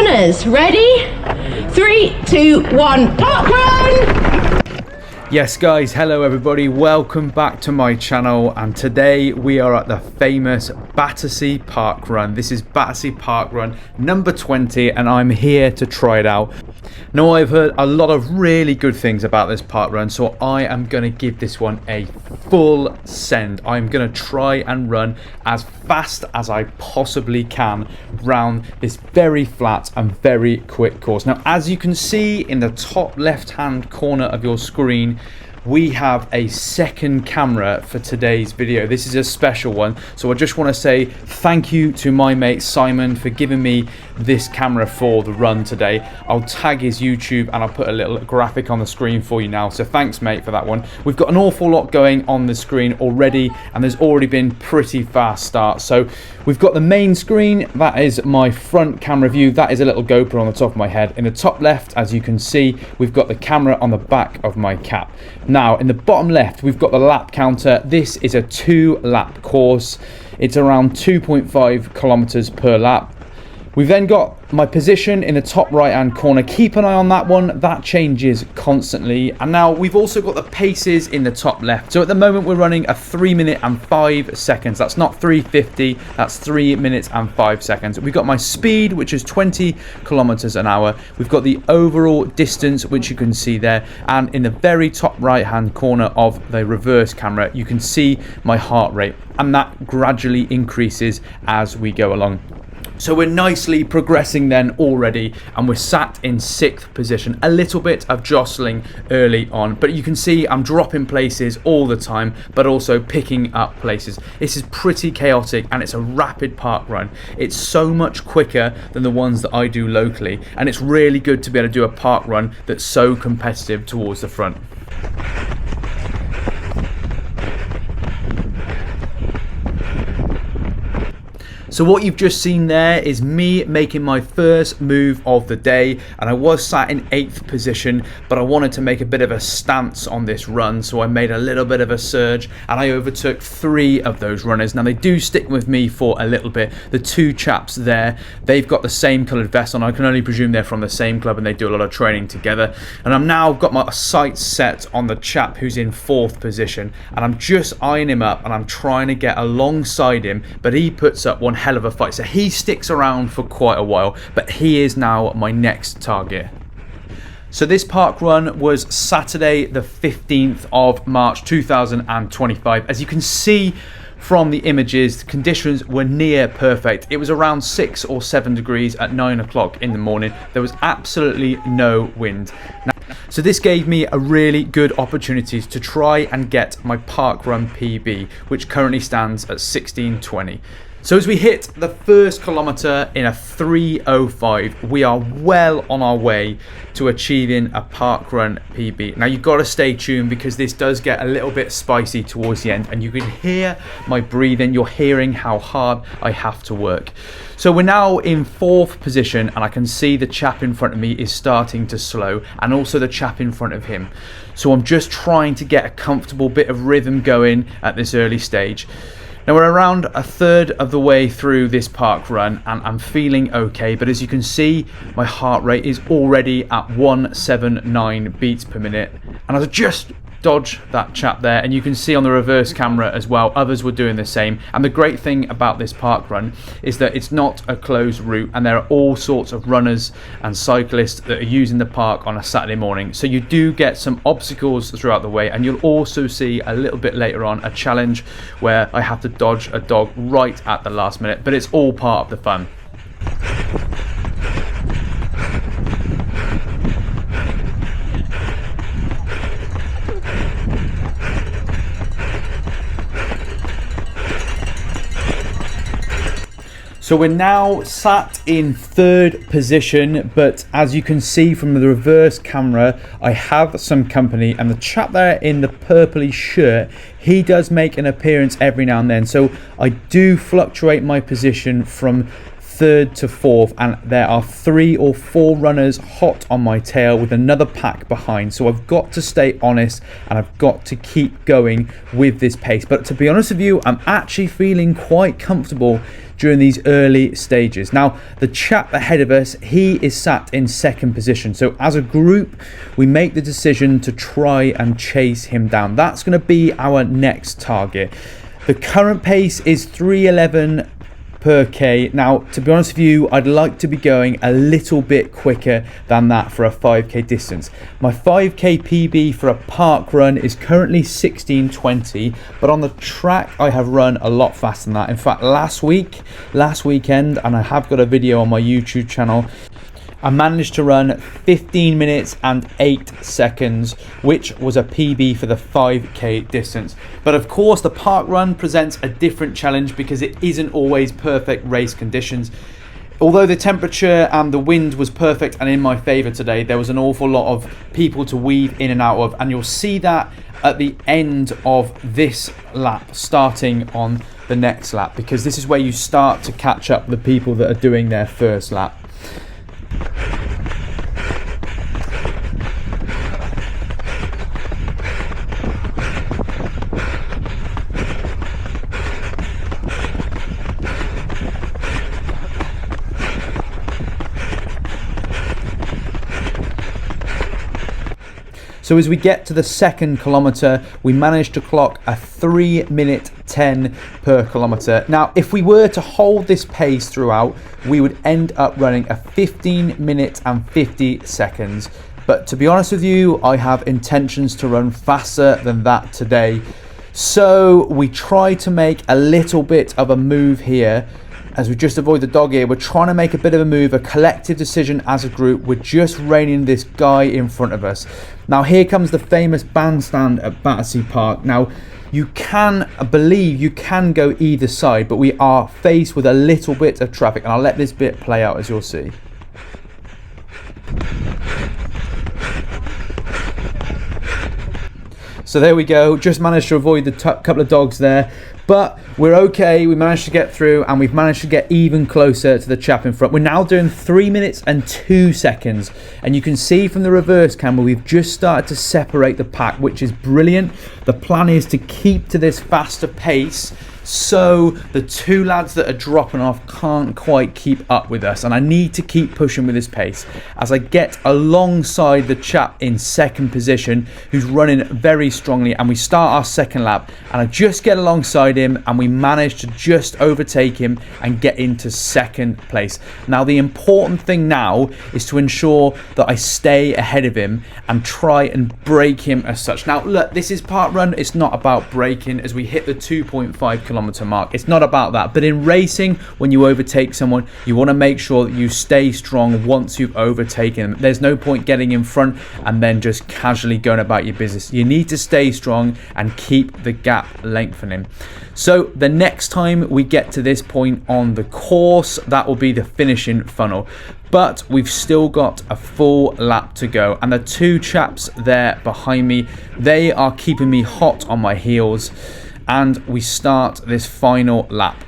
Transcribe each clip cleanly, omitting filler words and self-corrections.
runners, ready? 3, 2, 1, parkrun! Yes guys, hello everybody, welcome back to my channel, and today we are at the famous Battersea Parkrun. This is Battersea Parkrun number 20 and I'm here to try it out. Now I've heard a lot of really good things about this parkrun, so I am going to give this one a full send. I'm going to try and run as fast as I possibly can round this very flat and very quick course. Now as you can see in the top left hand corner of your screen, we have a second camera for today's video. This is a special one, so I just want to say thank you to my mate Simon for giving me this camera for the run today. I'll tag his YouTube and I'll put a little graphic on the screen for you now, so thanks mate for that one. We've got an awful lot going on the screen already and there's already been pretty fast starts. So we've got the main screen, that is my front camera view, that is a little GoPro on the top of my head. In the top left, as you can see, we've got the camera on the back of my cap. Now in the bottom left we've got the lap counter. This is a 2-lap course. It's around 2.5 kilometers per lap. We've then got my position in the top right hand corner. Keep an eye on that one, that changes constantly. And now we've also got the paces in the top left. So at the moment we're running a 3 minute and 5 seconds. That's not 3:50, that's 3 minutes and 5 seconds. We've got my speed, which is 20 kilometers an hour. We've got the overall distance, which you can see there. And in the very top right hand corner of the reverse camera, you can see my heart rate. And that gradually increases as we go along. So we're nicely progressing then already, and we're sat in 6th position. A little bit of jostling early on, but you can see I'm dropping places all the time, but also picking up places. This is pretty chaotic and it's a rapid park run. It's so much quicker than the ones that I do locally, and it's really good to be able to do a park run that's so competitive towards the front. So what you've just seen there is me making my first move of the day, and I was sat in 8th position, but I wanted to make a bit of a stance on this run, so I made a little bit of a surge and I overtook 3 of those runners. Now they do stick with me for a little bit. The 2 chaps there, they've got the same coloured vest on. I can only presume they're from the same club and they do a lot of training together. And I'm now got my sights set on the chap who's in 4th position, and I'm just eyeing him up and I'm trying to get alongside him, but he puts up one hell of a fight, so he sticks around for quite a while, but he is now my next target. So this park run was Saturday the 15th of March 2025. As you can see from the images, the conditions were near perfect. It was around 6 or 7 degrees at 9 o'clock in the morning. There was absolutely no wind. So this gave me a really good opportunity to try and get my parkrun PB, which currently stands at 16:20. So as we hit the first kilometre in a 3:05, we are well on our way to achieving a parkrun PB. Now you've got to stay tuned because this does get a little bit spicy towards the end, and you can hear my breathing. You're hearing how hard I have to work. So we're now in 4th position, and I can see the chap in front of me is starting to slow, and also the chap in front of him. So I'm just trying to get a comfortable bit of rhythm going at this early stage. Now we're around a third of the way through this park run and I'm feeling okay, but as you can see, my heart rate is already at 179 beats per minute, and I just dodge that chap there, and you can see on the reverse camera as well others were doing the same. And the great thing about this park run is that it's not a closed route, and there are all sorts of runners and cyclists that are using the park on a Saturday morning, so you do get some obstacles throughout the way. And you'll also see a little bit later on a challenge where I have to dodge a dog right at the last minute, but it's all part of the fun. So we're now sat in 3rd position, but as you can see from the reverse camera, I have some company, and the chap there in the purpley shirt, he does make an appearance every now and then. So I do fluctuate my position from third to fourth, and there are 3 or 4 runners hot on my tail with another pack behind. So I've got to stay honest and I've got to keep going with this pace. But to be honest with you, I'm actually feeling quite comfortable during these early stages. Now, the chap ahead of us, he is sat in second position. So as a group, we make the decision to try and chase him down. That's going to be our next target. The current pace is 3:11 per K. Now, to be honest with you, I'd like to be going a little bit quicker than that for a 5K distance. My 5K PB for a park run is currently 16:20, but on the track I have run a lot faster than that. In fact, last weekend, and I have got a video on my YouTube channel, I managed to run 15 minutes and 8 seconds, which was a PB for the 5K distance. But of course, the park run presents a different challenge because it isn't always perfect race conditions. Although the temperature and the wind was perfect and in my favour today, there was an awful lot of people to weave in and out of, and you'll see that at the end of this lap, starting on the next lap, because this is where you start to catch up the people that are doing their first lap. So as we get to the second kilometre, we managed to clock a 3:10 per kilometre. Now, if we were to hold this pace throughout, we would end up running a 15 minutes and 50 seconds. But to be honest with you, I have intentions to run faster than that today. So we try to make a little bit of a move here. As we just avoid the dog ear, we're trying to make a bit of a move, a collective decision as a group. We're just reining this guy in front of us. Now here comes the famous bandstand at Battersea Park. Now you can, I believe you can go either side, but we are faced with a little bit of traffic, and I'll let this bit play out as you'll see. So there we go, just managed to avoid the couple of dogs there, but we're okay. We managed to get through, and we've managed to get even closer to the chap in front. We're now doing 3 minutes and 2 seconds, and you can see from the reverse camera we've just started to separate the pack, which is brilliant. The plan is to keep to this faster pace so the 2 lads that are dropping off can't quite keep up with us, and I need to keep pushing with this pace as I get alongside the chap in second position who's running very strongly, and we start our second lap, and I just get alongside him and we manage to just overtake him and get into second place. Now the important thing now is to ensure that I stay ahead of him and try and break him as such. Now look, this is park run, it's not about breaking as we hit the 2.5 kilometer mark. It's not about that. But in racing, when you overtake someone, you want to make sure that you stay strong once you've overtaken them. There's no point getting in front and then just casually going about your business. You need to stay strong and keep the gap lengthening. So the next time we get to this point on the course, that will be the finishing funnel. But we've still got a full lap to go, and the 2 chaps there behind me, they are keeping me hot on my heels, and we start this final lap.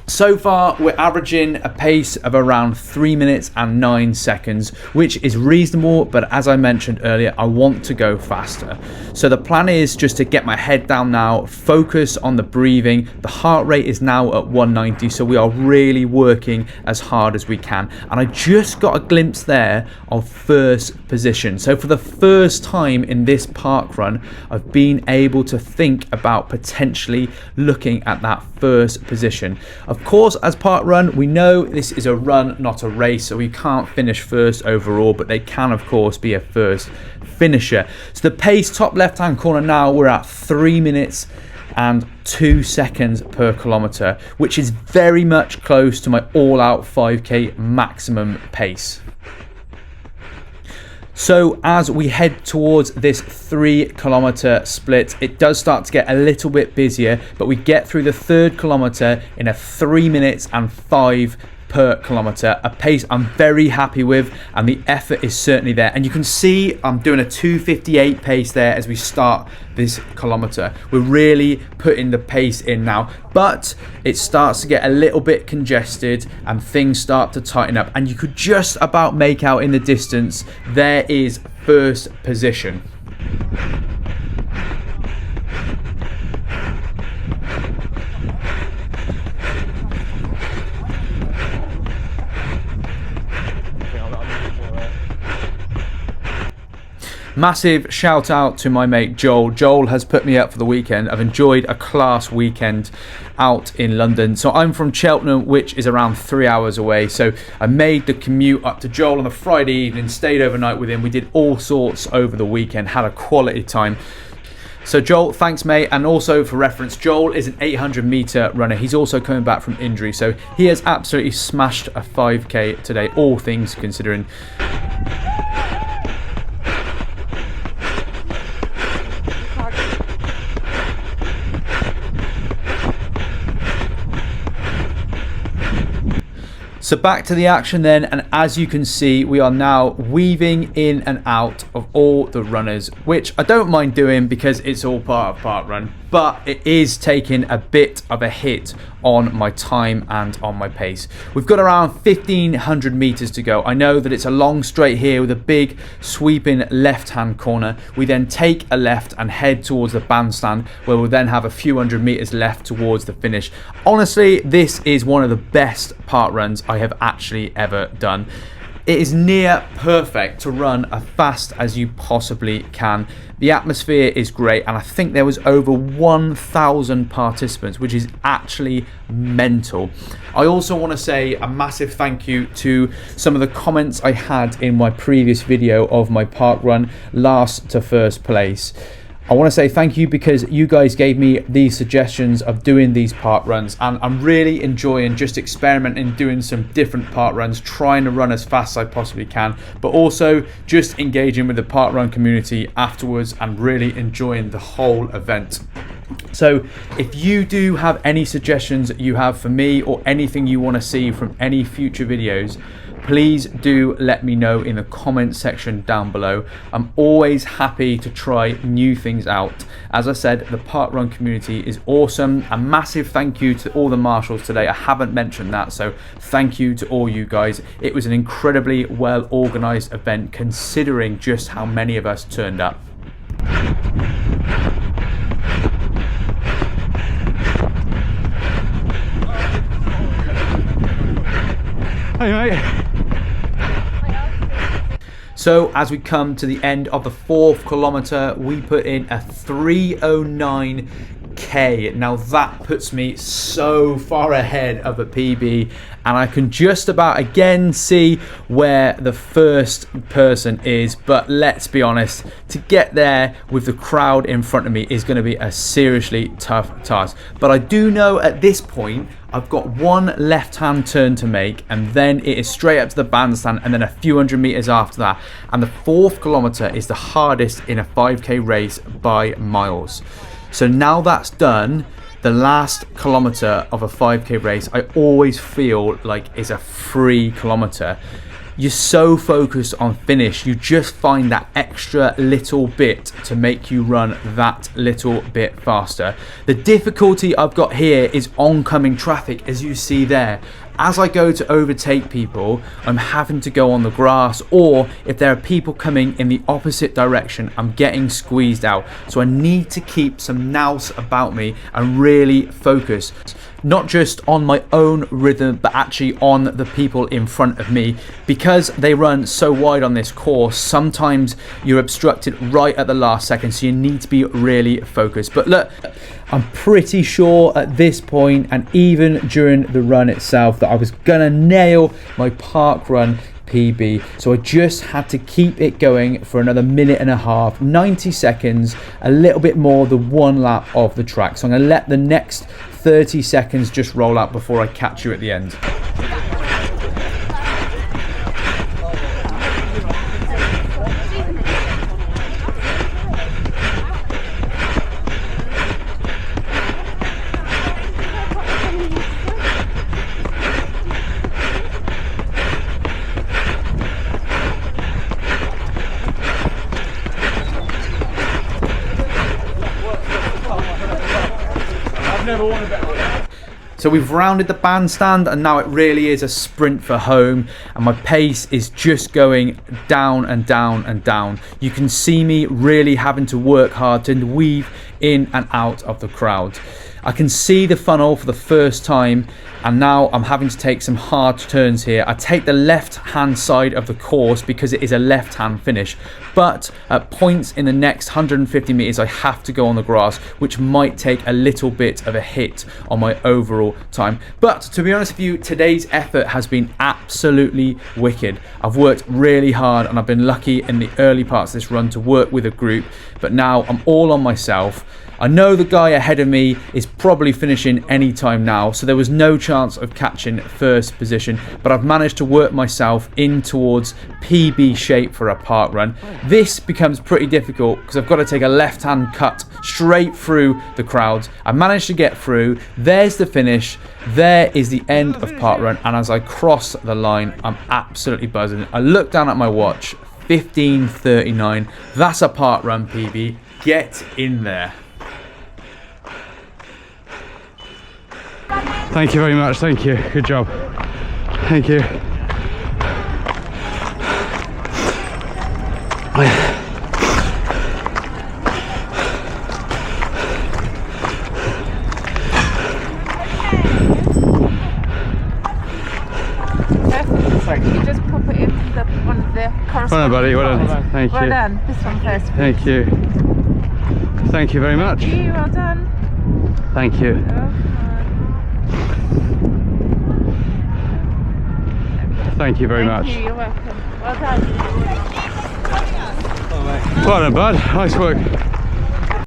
So far we're averaging a pace of around 3 minutes and 9 seconds, which is reasonable, but as I mentioned earlier, I want to go faster. So the plan is just to get my head down now, focus on the breathing. The heart rate is now at 190, so we are really working as hard as we can. And I just got a glimpse there of first position. So for the first time in this park run, I've been able to think about potentially looking at that first position. Of course, as park run, we know this is a run, not a race, so we can't finish first overall, but they can, of course, be a first finisher. So the pace, top left-hand corner now, we're at 3 minutes and 2 seconds per kilometre, which is very much close to my all-out 5K maximum pace. So as we head towards this 3 kilometre split, it does start to get a little bit busier, but we get through the 3rd kilometre in a 3 minutes and 5 per kilometer, a pace I'm very happy with, and the effort is certainly there. And you can see I'm doing a 2:58 pace there as we start this kilometer. We're really putting the pace in now, but it starts to get a little bit congested and things start to tighten up, and you could just about make out in the distance there is first position. Massive shout out to my mate Joel. Joel has put me up for the weekend. I've enjoyed a class weekend out in London. So I'm from Cheltenham, which is around 3 hours away. So I made the commute up to Joel on a Friday evening, stayed overnight with him. We did all sorts over the weekend, had a quality time. So Joel, thanks mate. And also for reference, Joel is an 800 meter runner. He's also coming back from injury. So he has absolutely smashed a 5K today, all things considering. So back to the action then, and as you can see, we are now weaving in and out of all the runners, which I don't mind doing because it's all part of parkrun, but it is taking a bit of a hit on my time and on my pace. We've got around 1,500 meters to go. I know that it's a long straight here with a big sweeping left-hand corner. We then take a left and head towards the bandstand, where we'll then have a few hundred meters left towards the finish. Honestly, this is one of the best parkruns I have actually ever done. It is near perfect to run as fast as you possibly can. The atmosphere is great, and I think there was over 1,000 participants, which is actually mental. I also want to say a massive thank you to some of the comments I had in my previous video of my parkrun, last to first place. I want to say thank you because you guys gave me these suggestions of doing these parkruns, and I'm really enjoying just experimenting, doing some different parkruns, trying to run as fast as I possibly can, but also just engaging with the parkrun community afterwards and really enjoying the whole event. So if you do have any suggestions that you have for me or anything you want to see from any future videos, please do let me know in the comment section down below. I'm always happy to try new things out. As I said, the parkrun community is awesome. A massive thank you to all the marshals today. I haven't mentioned that, so thank you to all you guys. It was an incredibly well organized event considering just how many of us turned up. Hey mate. So as we come to the end of the 4th kilometer, we put in a 3:09K. Now that puts me so far ahead of a PB, and I can just about again see where the first person is, but let's be honest, to get there with the crowd in front of me is going to be a seriously tough task. But I do know at this point I've got one left-hand turn to make, and then it is straight up to the bandstand, and then a few hundred meters after that. And the 4th kilometer is the hardest in a 5K race by miles. So now that's done, the last kilometer of a 5K race, I always feel like is a free kilometer. You're so focused on finish, you just find that extra little bit to make you run that little bit faster. The difficulty I've got here is oncoming traffic, as you see there. As I go to overtake people, I'm having to go on the grass, or if there are people coming in the opposite direction, I'm getting squeezed out. So I need to keep some nous about me and really focus, not just on my own rhythm, but actually on the people in front of me. Because they run so wide on this course, sometimes you're obstructed right at the last second, so you need to be really focused. But look, I'm pretty sure at this point, and even during the run itself, that I was gonna nail my parkrun PB. So I just had to keep it going for another minute and a half, 90 seconds, a little bit more than one lap of the track. So I'm gonna let the next 30 seconds just roll out before I catch you at the end. So we've rounded the bandstand and now it really is a sprint for home, and my pace is just going down and down and down. You can see me really having to work hard to weave in and out of the crowd. I can see the funnel for the first time, and now I'm having to take some hard turns here. I take the left hand side of the course because it is a left hand finish, but at points in the next 150 meters I have to go on the grass, which might take a little bit of a hit on my overall time. But to be honest with you, today's effort has been absolutely wicked. I've worked really hard and I've been lucky in the early parts of this run to work with a group, but now I'm all on myself. I know the guy ahead of me is probably finishing any time now, so there was no chance of catching first position, but I've managed to work myself in towards PB shape for a park run. This becomes pretty difficult because I've got to take a left-hand cut straight through the crowds. I managed to get through. There's the finish. There is the end of park run, and as I cross the line, I'm absolutely buzzing. I look down at my watch, 15:39. That's a park run PB. Get in there. Thank you very much, thank you, good job. Thank you. You just pop it into the one of the corresponding. Well done, buddy, well done. Thank you. Well done. This one first, please. Thank you. Thank you very much. Thank you, well done. Thank you. Thank you very much. Thank you, you're welcome. Well done. Well done, bud. Nice work.